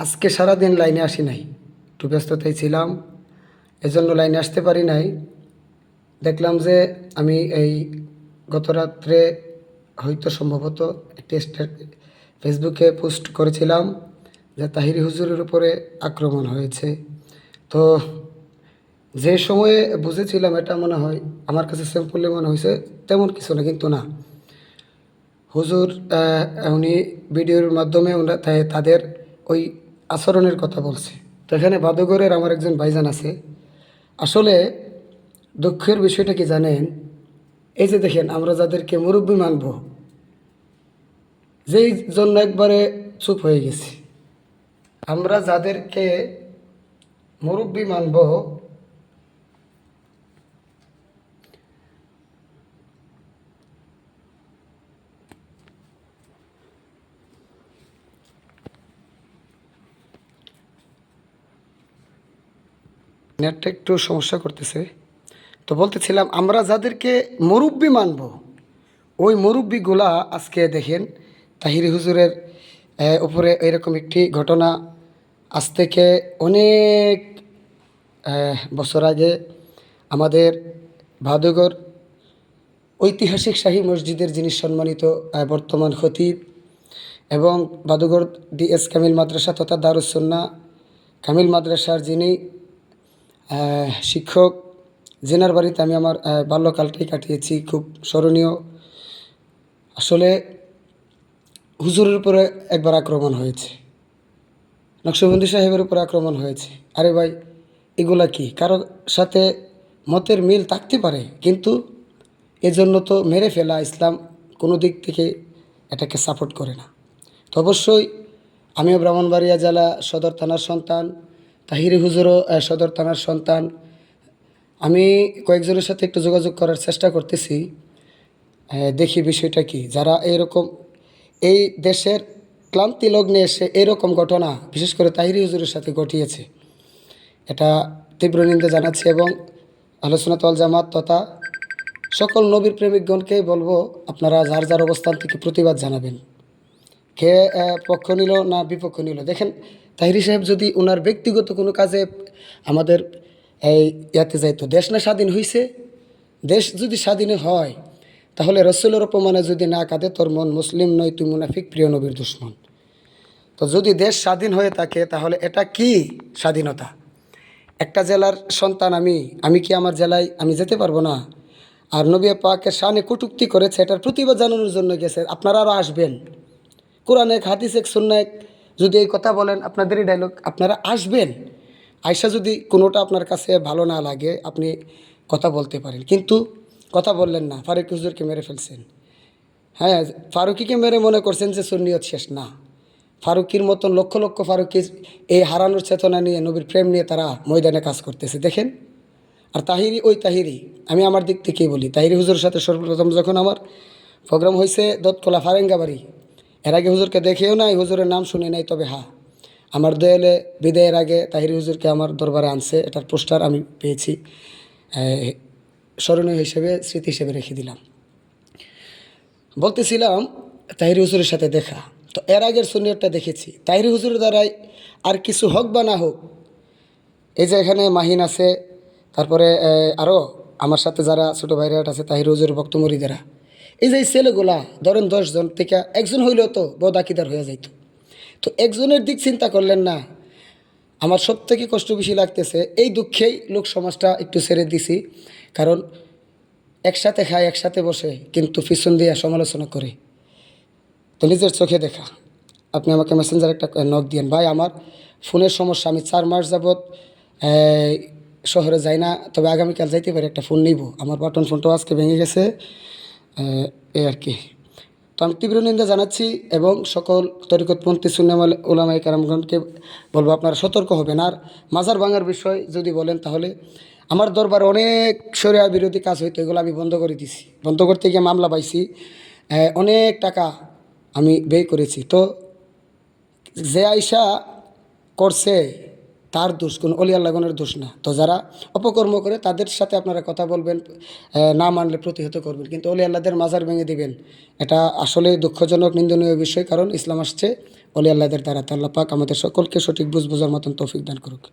আজকে সারাদিন লাইনে আসি নাই, একটু ব্যস্ততায় ছিলাম, এজন্য লাইনে আসতে পারি নাই। দেখলাম যে আমি এই গত রাত্রে হয়তো সম্ভবত একটি ফেসবুকে পোস্ট করেছিলাম যে তাহিরি হুজুরের উপরে আক্রমণ হয়েছে। তো যে সময়ে বুঝেছিলাম এটা মনে হয় আমার কাছে সিম্পলি মনে হয়েছে তেমন কিছু না, কিন্তু না, হুজুর উনি ভিডিওর মাধ্যমে তাদের ওই আচরণের কথা বলছে। তো এখানে বাদুগরের আমার একজন ভাইজান আছে। আসলে দুঃখের বিষয়টা কি জানেন, এই যে দেখেন আমরা যাদেরকে মুরব্বী মানব, যেই জন্য একবারে চুপ হয়ে গেছি, আমরা যাদেরকে মুরব্বী মানব, নেটটা একটু সমস্যা করতেছে। তো বলতেছিলাম আমরা যাদেরকে মুরব্বী মানব, ওই মুরব্বীগুলা আজকে দেখেন তাহিরি হুজুরের উপরে এরকম একটি ঘটনা আজ থেকে অনেক বছর আগে আমাদের ভাদুগর ঐতিহাসিক শাহী মসজিদের যিনি সম্মানিত বর্তমান খতিব এবং ভাদুগর ডিএস কামিল মাদ্রাসা তথা দারুসুন্নাহ কামিল মাদ্রাসার যিনি শিক্ষক, জেনার বাড়িতে আমি আমার বাল্যকালটাই কাটিয়েছি, খুব স্মরণীয়। আসলে হুজুরের উপরে একবার আক্রমণ হয়েছে, নকশবন্দি সাহেবের উপর আক্রমণ হয়েছে। আরে ভাই, এগুলা কি? কারোর সাথে মতের মিল থাকতে পারে, কিন্তু এজন্য তো মেরে ফেলা ইসলাম কোনো দিক থেকে এটাকে সাপোর্ট করে না। তো অবশ্যই আমিও ব্রাহ্মণবাড়িয়া জেলা সদর থানার সন্তান, তাহিরি হুজুরও সদর থানার সন্তান। আমি কয়েকজনের সাথে একটু যোগাযোগ করার চেষ্টা করতেছি, দেখি বিষয়টা কি। যারা এরকম এই দেশের ক্লান্তি লগ্নে এসে এরকম ঘটনা বিশেষ করে তাহিরি হুজুরের সাথে ঘটিয়েছে, এটা তীব্র নিন্দা জানাচ্ছি এবং আহলে সুন্নাত ওয়াল জামাত তথা সকল নবীর প্রেমিকগণকে বলবো আপনারা যার যার অবস্থান থেকে প্রতিবাদ জানাবেন। কে পক্ষ নিল না বিপক্ষ নিল, দেখেন তাহিরি সাহেব যদি ওনার ব্যক্তিগত কোনো কাজে আমাদের এই ইয়াতে যাইতো, দেশ না স্বাধীন হয়েছে, দেশ যদি স্বাধীন হয় তাহলে রসুলের অপমানে যদি না কাঁদে তোর মন মুসলিম নয়, তুই মুনাফিক, প্রিয় নবীর দুশ্মন। তো যদি দেশ স্বাধীন হয়ে থাকে তাহলে এটা কি স্বাধীনতা? একটা জেলার সন্তান আমি, আমি কি আমার জেলায় আমি যেতে পারবো না? আর নবী পাকের শানে কটূক্তি করেছে, এটার প্রতিবাদ জানানোর জন্য গেছে। আপনারা আরও আসবেন, কোরআন এক হাদিস এক সুন্নাহ এক, যদি এই কথা বলেন আপনাদেরই ডায়লগ, আপনারা আসবেন। আয়সা যদি কোনোটা আপনার কাছে ভালো না লাগে আপনি কথা বলতে পারেন, কিন্তু কথা বললেন না, ফারুক হুজুরকে মেরে ফেলছেন। হ্যাঁ, ফারুকিকে মেরে মনে করছেন যে সুন্নিয়ত শেষ না। ফারুকির মতন লক্ষ লক্ষ ফারুকি এই হারানোর চেতনা নিয়ে, নবীর প্রেম নিয়ে তারা ময়দানে কাজ করতেছে, দেখেন। আর তাহিরি ওই তাহিরি, আমি আমার দিক থেকেই বলি, তাহিরি হুজুরের সাথে সর্বপ্রথম যখন আমার প্রোগ্রাম হয়েছে দতকলা ফারেঙ্গাবাড়ি, এর আগে হুজুরকে দেখেও নাই, হুজুরের নাম শুনি নাই, তবে হ্যাঁ আমার দয়ালে বিদায়ের আগে তাহিরি হুজুরকে আমার দরবারে আনছে, এটার পোস্টার আমি পেয়েছি, স্মরণীয় হিসেবে স্মৃতি হিসেবে রেখে দিলাম। বলতেছিলাম তাহিরি হুজুরের সাথে দেখা, তো এর আগের সুনিয়রটা দেখেছি তাহিরি হুজুরের দ্বারাই আর কিছু হোক বা না হোক, এই যে এখানে মাহিন আছে, তারপরে আরও আমার সাথে যারা ছোটো ভাইরা আছে তাহিরি হুজুরের ভক্তমরিদেরা, এই যে এই ছেলেগুলা ধরেন 10 জন থেকে একজন হইলেও তো বদাকিদার হয়ে যাইত। তো একজনের দিক চিন্তা করলেন না। আমার সব থেকে কষ্ট বেশি লাগতেছে, এই দুঃখেই লোক সমাজটা একটু ছেড়ে দিছি, কারণ একসাথে খায় একসাথে বসে কিন্তু পিছন দিয়ে সমালোচনা করে। তো নিজের চোখে দেখা, আপনি আমাকে মেসেঞ্জার একটা নক দিয়েন, ভাই আমার ফোনের সমস্যা, আমি 4 মাস যাবৎ শহরে যাই না, তবে আগামীকাল যাইতে পারি, একটা ফোন নিব, আমার বাটন ফোনটাও আজকে ভেঙে গেছে, এই আর কি। তো আমি তীব্র নিন্দা জানাচ্ছি এবং সকল তরিকতপন্থী সুন্নি ওলামায়ে কেরামগণকে বলবো আপনারা সতর্ক হবেন। আর মাজার ভাঙার বিষয় যদি বলেন, তাহলে আমার দরবারে অনেক শরিয়া বিরোধী কাজ হইতো, এগুলো আমি বন্ধ করে দিছি, বন্ধ করতে গিয়ে মামলা পাইছি, অনেক টাকা আমি ব্যয় করেছি। তো যে আইসা করছে তার দোষ, কোনো অলি আল্লাহগণের দোষ না। তো যারা অপকর্ম করে তাদের সাথে আপনারা কথা বলবেন, না মানলে প্রতিহত করবেন, কিন্তু অলি আল্লাহদের মাজার ভেঙে দিবেন, এটা আসলেই দুঃখজনক, নিন্দনীয় বিষয়। কারণ ইসলাম আসছে অলি আল্লাহদের দ্বারা। তো আল্লাহ পাক আমাদের সকলকে সঠিক বুঝ বোঝার মতন তৌফিক দান করুক।